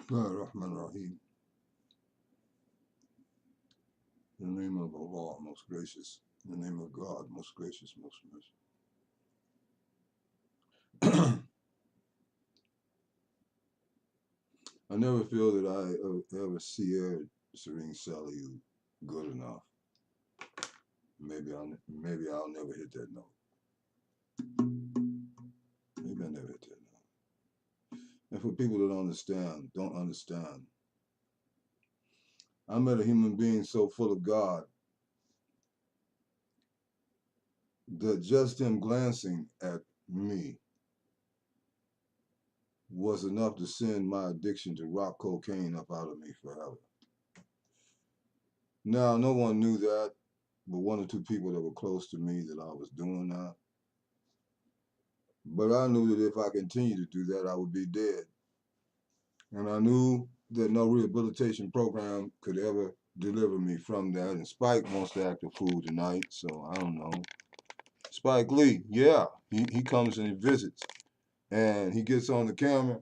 Rahman Rahim. In the name of Allah, most gracious. In the name of God, most gracious, most merciful. I never feel that I ever seared Serene SALIOU good enough. Maybe I'll never hit that note. Maybe I never hit that note. And for people that don't understand, I met a human being so full of God that just him glancing at me was enough to send my addiction to rock cocaine up out of me forever. Now, no one knew that, but one or two people that were close to me that I was doing that. But I knew that if I continued to do that, I would be dead. And I knew that no rehabilitation program could ever deliver me from that. And Spike wants to act a fool tonight, so I don't know. Spike Lee, yeah, he comes and he visits. And he gets on the camera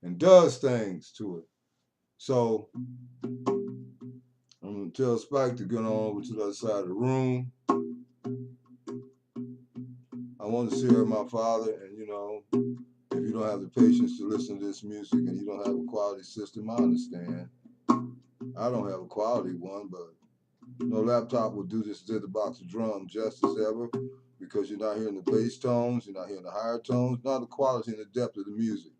and does things to it. So I'm going to tell Spike to get on over to the other side of the room. I want to share my father, and you know, if you don't have the patience to listen to this music and you don't have a quality system, I understand. I don't have a quality one, but no laptop will do this zither box of drum justice ever, because you're not hearing the bass tones, you're not hearing the higher tones, not the quality and the depth of the music.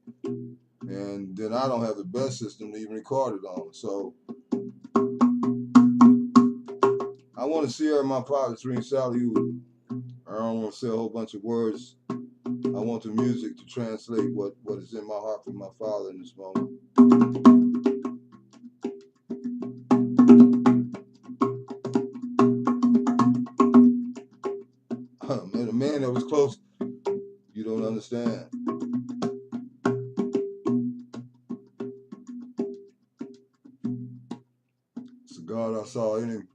And then I don't have the best system to even record it on. So I want to share my father, Serene SALIOU. I don't want to say a whole bunch of words. I want the music to translate what is in my heart for my father in this moment. Man, a man that was close, you don't understand. It's a God I saw in him.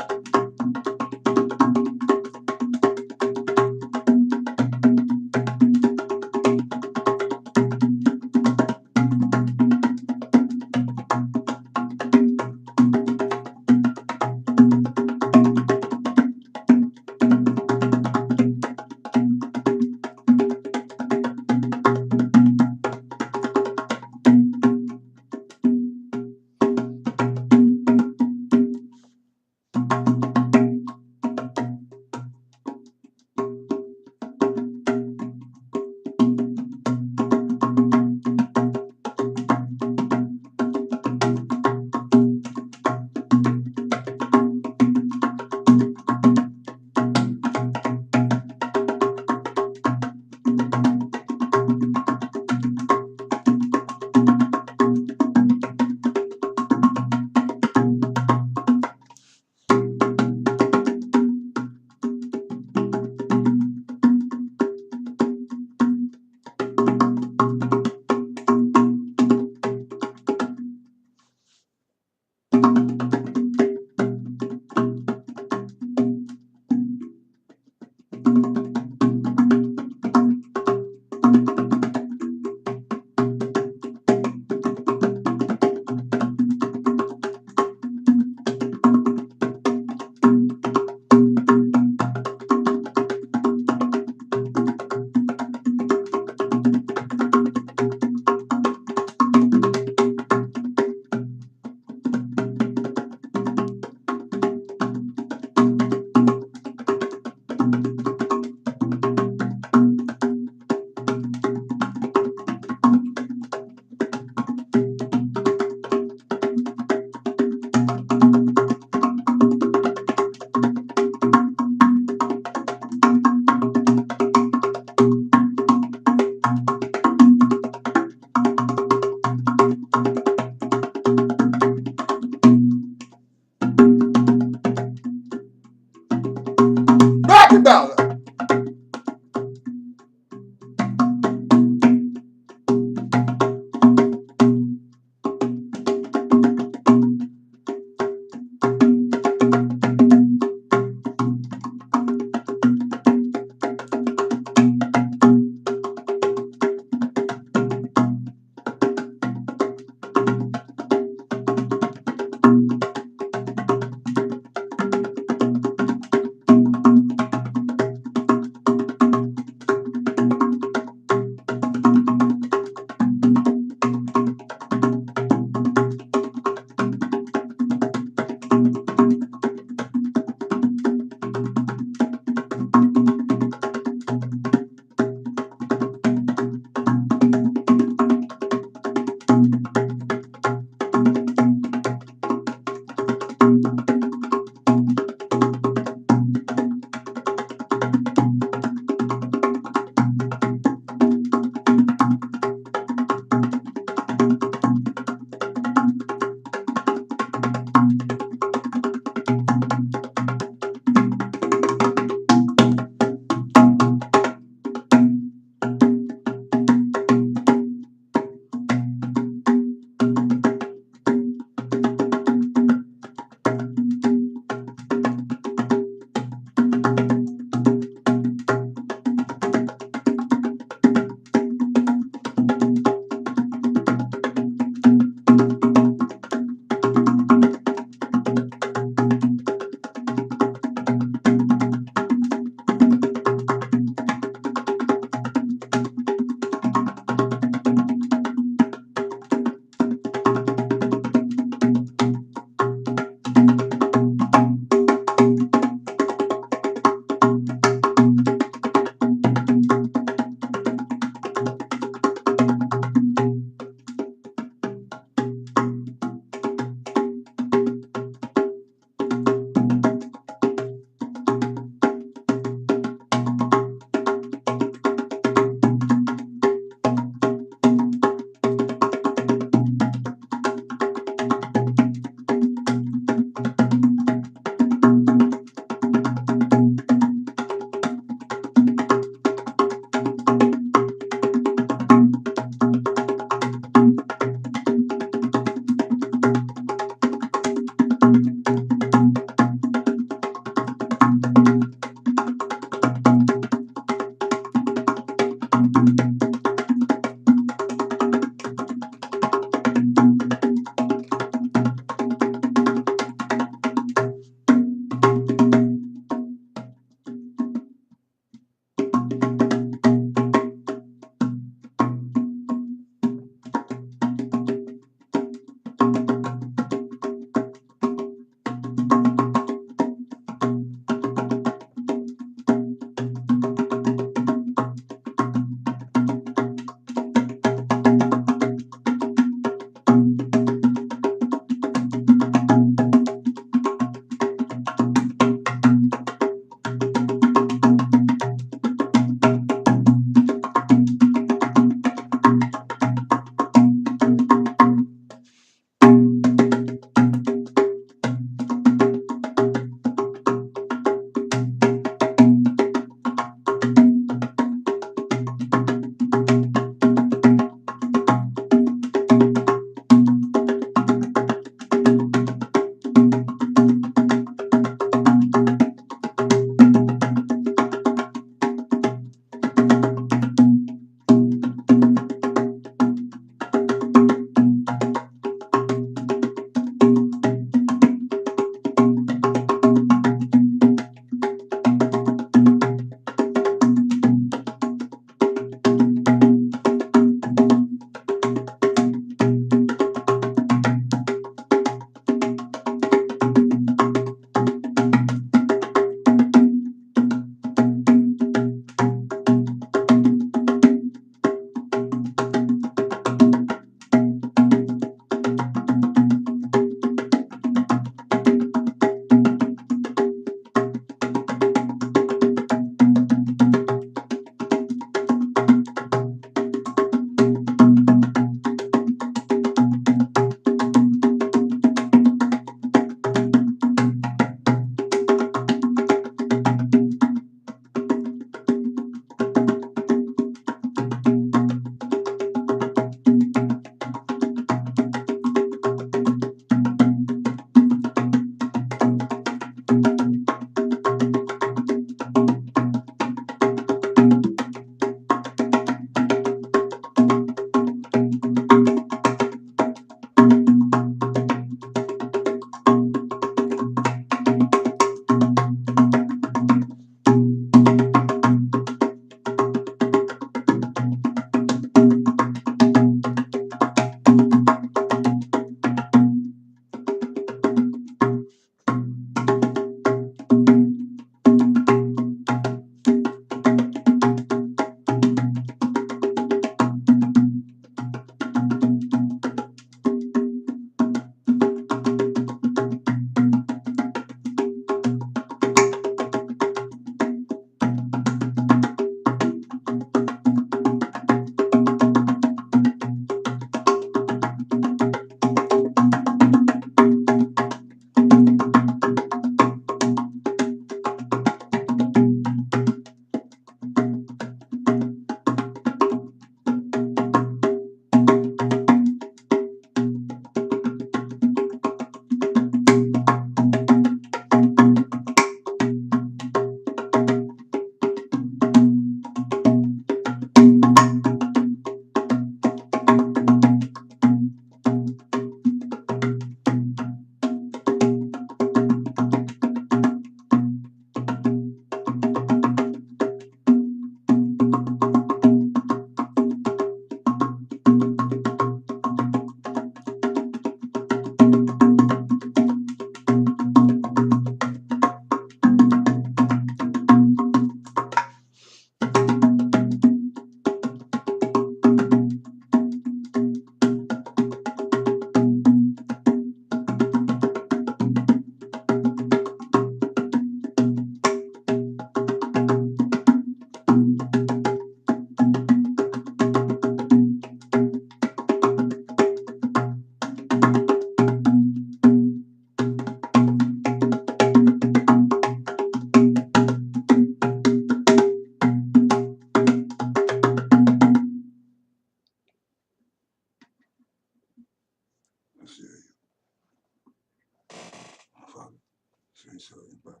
ain't sorry, but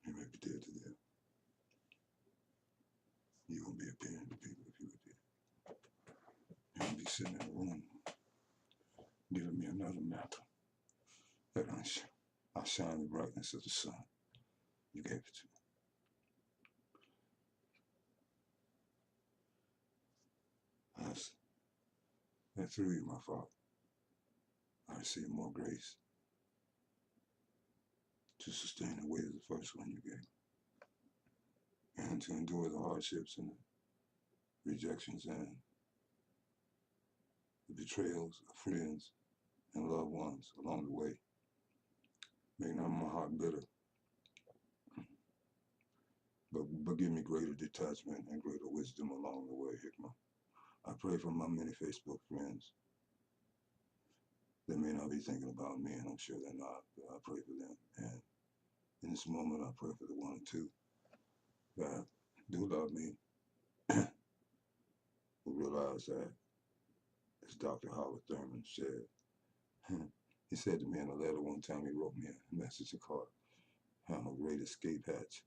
you may be dead to them. You won't be appearing to people if you were dead. You won't be sitting in a room giving me another mantle that I shine the brightness of the sun. You gave it to me. And through you, my Father, I receive more grace to sustain the weight of the first one you gave, and to endure the hardships and the rejections and the betrayals of friends and loved ones along the way. Make not my heart bitter, but give me greater detachment and greater wisdom along the way, Hikmah. I pray for my many Facebook friends. They may not be thinking about me, and I'm sure they're not, but I pray for them. And in this moment, I pray for the one or two that do love me, who realize that, as Dr. Howard Thurman said, he said to me in a letter one time, he wrote me a message, a card, I'm a great escape hatch,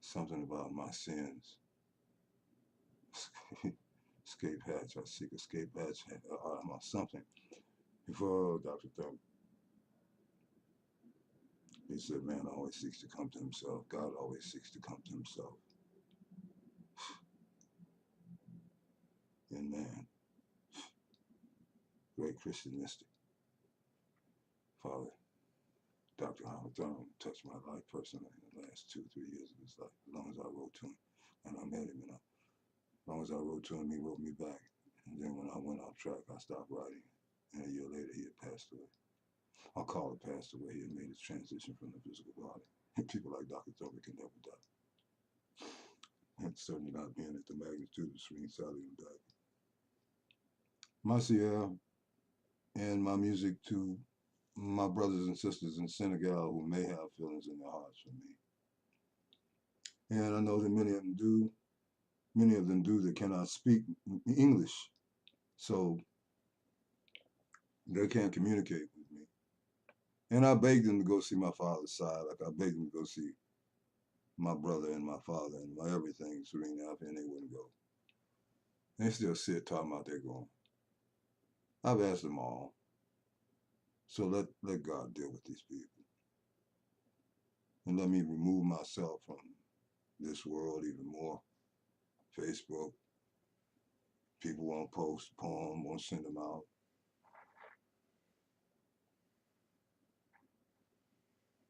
something about my sins. Escape hatch, I seek escape hatch, something. Before Dr. Thurman, he said, man always seeks to come to himself. God always seeks to come to himself. And man, great Christian mystic, Father, Dr. Howard Thurman touched my life personally in the last 2 or 3 years of his life, as long as I wrote to him. And I met him, and as long as I wrote to him, he wrote me back. And then when I went off track, I stopped writing. And a year later, he had passed away. I'll call it passed away. He had made his transition from the physical body. People like Dr. Thurman can never die. And certainly not being at the magnitude of Serene SALIOU died. My SIAM and my music to my brothers and sisters in Senegal who may have feelings in their hearts for me. And I know that many of them do that cannot speak English, so they can't communicate with me. And I begged them to go see my father's side, like I begged them to go see my brother and my father and my everything, Serene, and they wouldn't go. They still sit talking about they're going. I've asked them all. So let God deal with these people. And let me remove myself from this world even more. Facebook, people won't post a poem, won't send them out.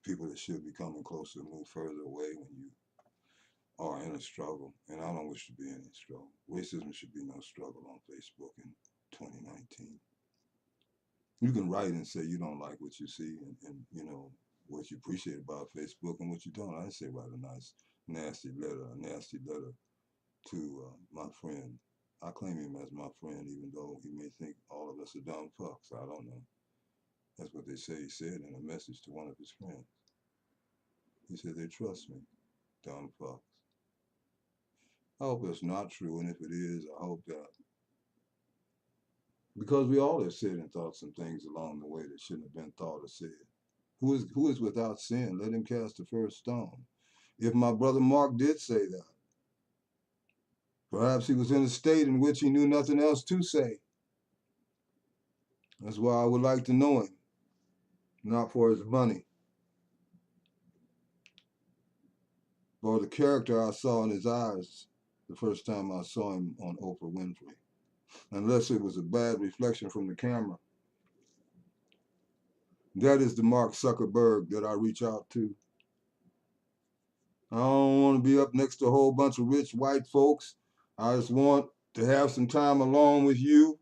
People that should be coming closer move further away when you are in a struggle. And I don't wish to be in a struggle. Racism should be no struggle on Facebook in 2019. You can write and say you don't like what you see and you know, what you appreciate about Facebook and what you don't. I didn't say write a nice, nasty letter to my friend. I claim him as my friend, even though he may think all of us are dumb fucks. I don't know. That's what they say he said in a message to one of his friends. He said, they trust me, dumb fucks. I hope it's not true, and if it is, I hope that, because we all have said and thought some things along the way that shouldn't have been thought or said. Who is without sin? Let him cast the first stone. If my brother Mark did say that, perhaps he was in a state in which he knew nothing else to say. That's why I would like to know him, not for his money, or the character I saw in his eyes the first time I saw him on Oprah Winfrey. Unless it was a bad reflection from the camera. That is the Mark Zuckerburg that I reach out to. I don't want to be up next to a whole bunch of rich white folks. I just want to have some time alone with you,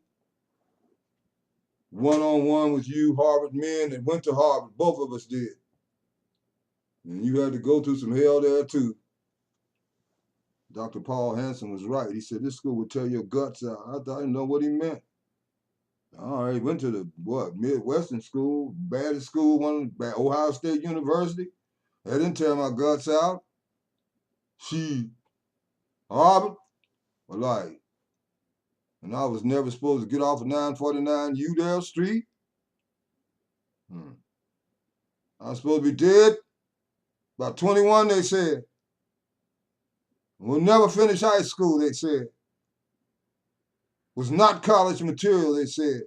one-on-one with you, Harvard men that went to Harvard. Both of us did. And you had to go through some hell there too. Dr. Paul Hansen was right. He said, this school would tear your guts out. I didn't know what he meant. All right, went to the, Midwestern school, baddest school, Ohio State University. That didn't tear my guts out. Harvard, like, and I was never supposed to get off of 949 Udell Street. I was supposed to be dead by 21, they said. We'll never finish high school, they said. Was not college material, they said.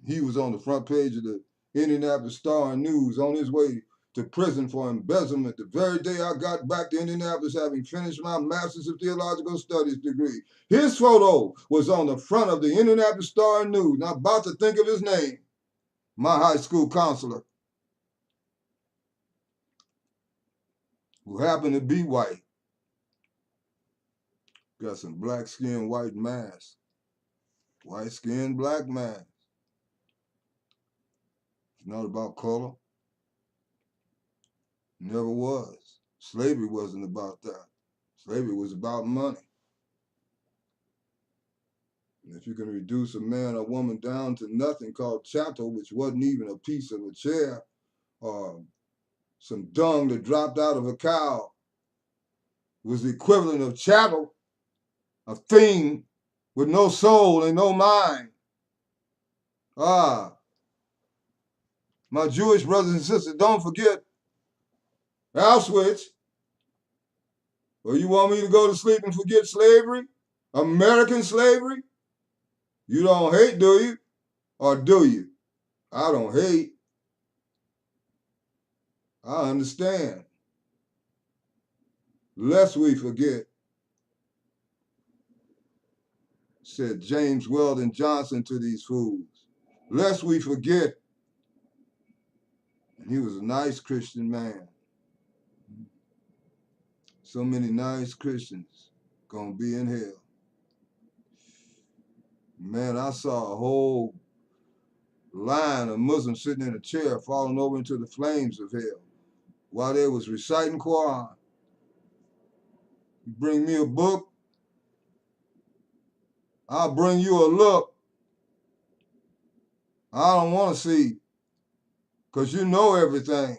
He was on the front page of the Indianapolis Star and News on his way to prison for embezzlement the very day I got back to Indianapolis, having finished my Master's of Theological Studies degree. His photo was on the front of the Indianapolis Star and News. Now, about to think of his name, my high school counselor, who happened to be white. Got some black skin, white mask. White skin, black mask. It's not about color. Never was. Slavery wasn't about that. Slavery was about money. And if you can reduce a man or woman down to nothing called chattel, which wasn't even a piece of a chair or some dung that dropped out of a cow, was the equivalent of chattel, a thing with no soul and no mind. My Jewish brothers and sisters, don't forget Auschwitz. Or you want me to go to sleep and forget slavery? American slavery? You don't hate, do you? Or do you? I don't hate. I understand. Lest we forget, said James Weldon Johnson to these fools. Lest we forget. And he was a nice Christian man. So many nice Christians gonna be in hell. Man, I saw a whole line of Muslims sitting in a chair falling over into the flames of hell while they was reciting Quran. You bring me a book, I'll bring you a look. I don't want to see, because you know everything.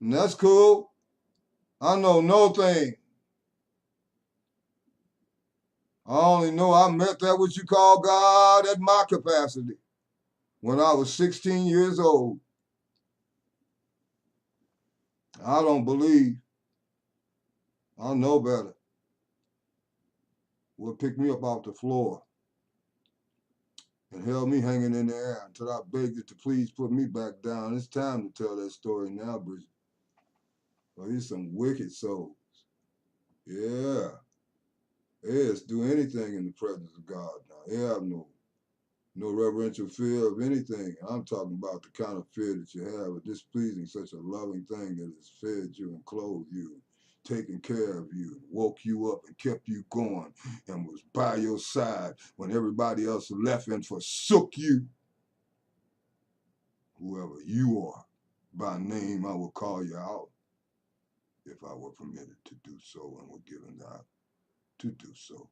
And that's cool. I know no thing. I only know I met that what you call God at my capacity when I was 16 years old. I don't believe. I know better. Will pick me up off the floor and held me hanging in the air until I begged it to please put me back down. It's time to tell that story now, Bridget. Well, he's some wicked souls. Yeah. Yes, do anything in the presence of God now. They have no reverential fear of anything. I'm talking about the kind of fear that you have of displeasing such a loving thing that has fed you and clothed you, taken care of you, woke you up and kept you going, and was by your side when everybody else left and forsook you. Whoever you are, by name I will call you out if I were permitted to do so and were given that to do so.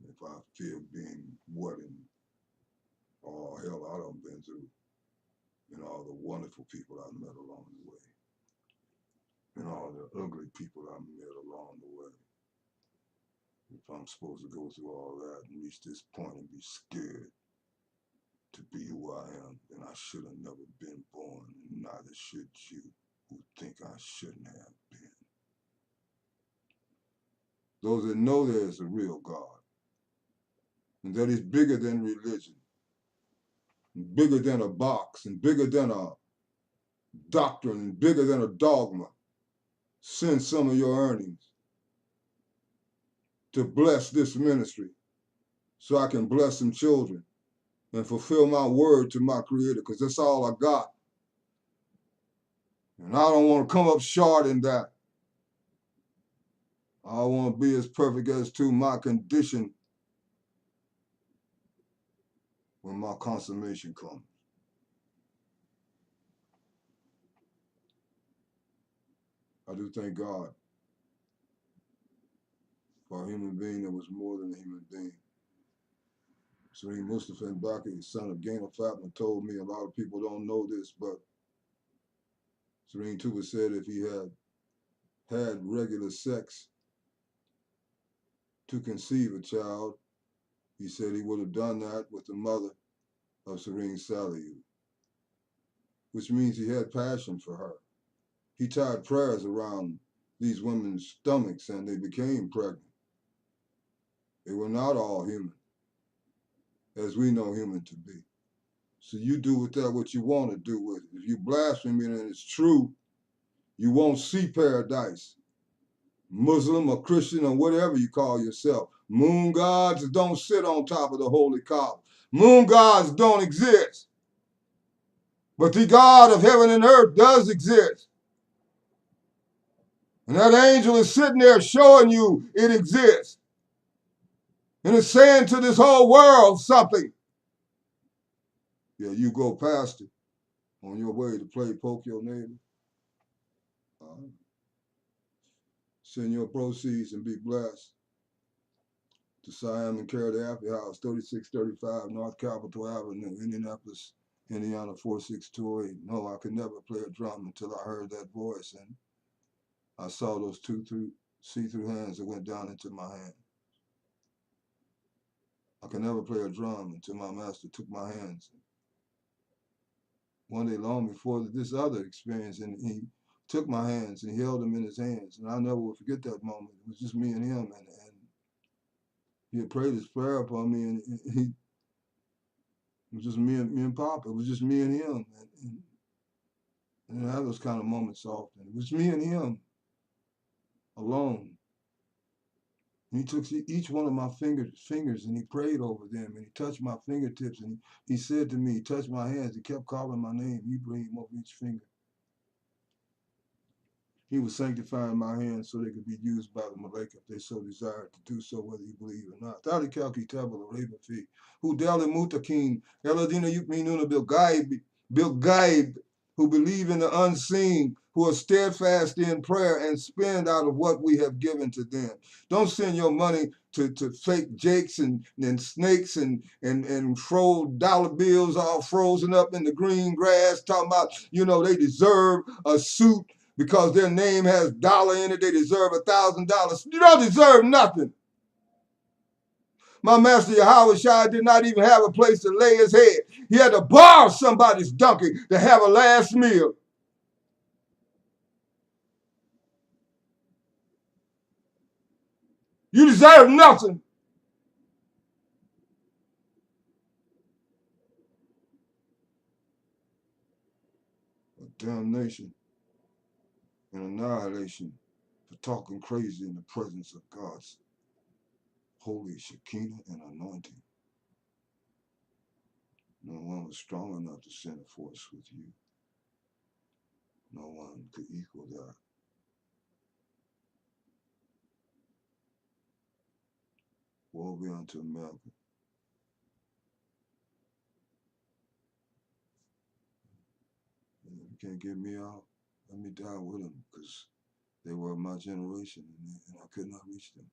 If I fear being what in all hell I done been through, and all the wonderful people I've met along the way, and all the ugly people I've met along the way. If I'm supposed to go through all that and reach this point and be scared to be who I am, then I should have never been born, and neither should you who think I shouldn't have been. Those that know there is a real God, and that He's bigger than religion, and bigger than a box, and bigger than a doctrine, and bigger than a dogma, send some of your earnings to bless this ministry so I can bless some children and fulfill my word to my Creator, because that's all I got. And I don't want to come up short in that. I want to be as perfect as to my condition when my consummation comes. I do thank God for a human being that was more than a human being. Serene Mustafa Mbaki, son of Gaynor Fatman, told me, a lot of people don't know this, but Serene Tuba said if he had regular sex to conceive a child, He said he would have done that with the mother of Serene SALIOU, which means he had passion for her. He tied prayers around these women's stomachs and they became pregnant. They were not all human, as we know human to be. So you do with that what you want to do with it. If you blaspheme it and it's true, you won't see paradise. Muslim or Christian or whatever you call yourself. Moon gods don't sit on top of the holy Kaaba. Moon gods don't exist. But the God of heaven and earth does exist. And that angel is sitting there showing you it exists. And it's saying to this whole world something. Yeah, you go past it on your way to play poke your neighbor. Send your proceeds and be blessed. To SIAM and Care the Happy House, 3635 North Capitol Avenue, Indianapolis, Indiana 46208. No, I could never play a drum until I heard that voice and I saw those see-through hands that went down into my hand. I could never play a drum until my master took my hands. One day long before this other experience, and he took my hands and he held them in his hands. And I never will forget that moment. It was just me and him, and he had prayed his prayer upon me, and it was just me and Papa. It was just me and him. And I have those kind of moments often. It was me and him alone. And he took each one of my fingers and he prayed over them and he touched my fingertips and he said to me, he touched my hands, he kept calling my name, Ibrahim, over each finger. He was sanctifying my hands so they could be used by the Malaika if they so desired to do so, whether you believe or not. Thali Kalki Tabal Raven Fi, who Dali Mutakin, Eladina Yukminuna Bil Gaib, who believe in the unseen, who are steadfast in prayer and spend out of what we have given to them. Don't send your money to fake jakes and snakes and dollar bills all frozen up in the green grass, talking about, they deserve a suit because their name has dollar in it, they deserve $1,000. You don't deserve nothing. My master Yahweh Shai did not even have a place to lay his head. He had to borrow somebody's donkey to have a last meal. You deserve nothing. Damnation and annihilation for talking crazy in the presence of God's holy Shekinah and anointing. No one was strong enough to send a force with you. No one could equal that. Woe be unto America. And if you can't get me out, let me die with them, because they were of my generation and I could not reach them.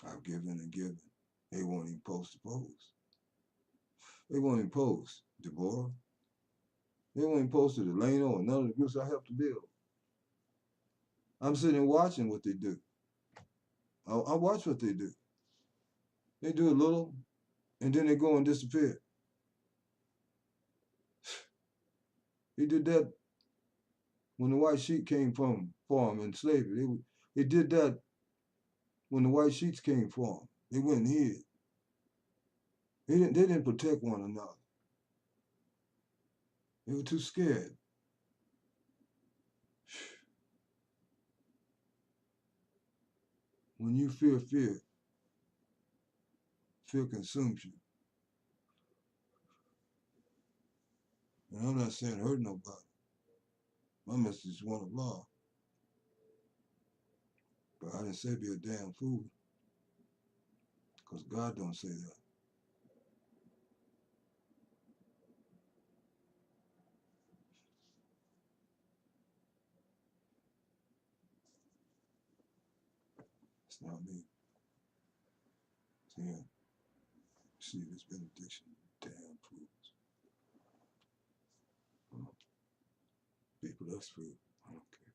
I've given and given. They won't even post the post. They won't even post Deborah. They won't even post it Eleno or none of the groups I helped to build. I'm sitting watching what they do. I watch what they do. They do a little, and then they go and disappear. He did that when the white sheep came for him in slavery. They did that when the white sheets came for him. They went and hid. They didn't protect one another. They were too scared. When you fear consumes you. And I'm not saying hurt nobody. My message is one of law. But I didn't say be a damn fool. Because God don't say that. It's not me. It's him. See this benediction. Damn fools. People, that's food. I don't care.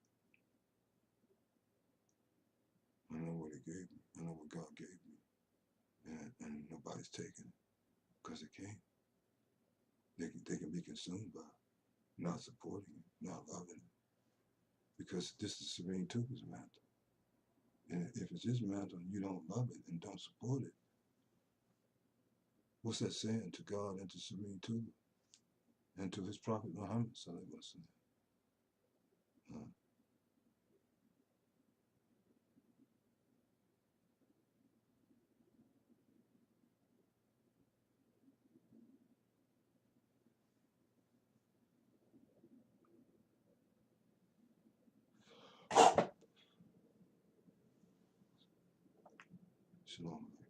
I know what he gave me. I know what God gave me. And taking it because it can't. They can be consumed by it, not supporting it, not loving it. Because this is Serene Tupa's mantle. And if it's his mantle and you don't love it and don't support it, what's that saying to God and to Serene Tupa and to his prophet Muhammad sallallahu alaihi wasallam? Shalom.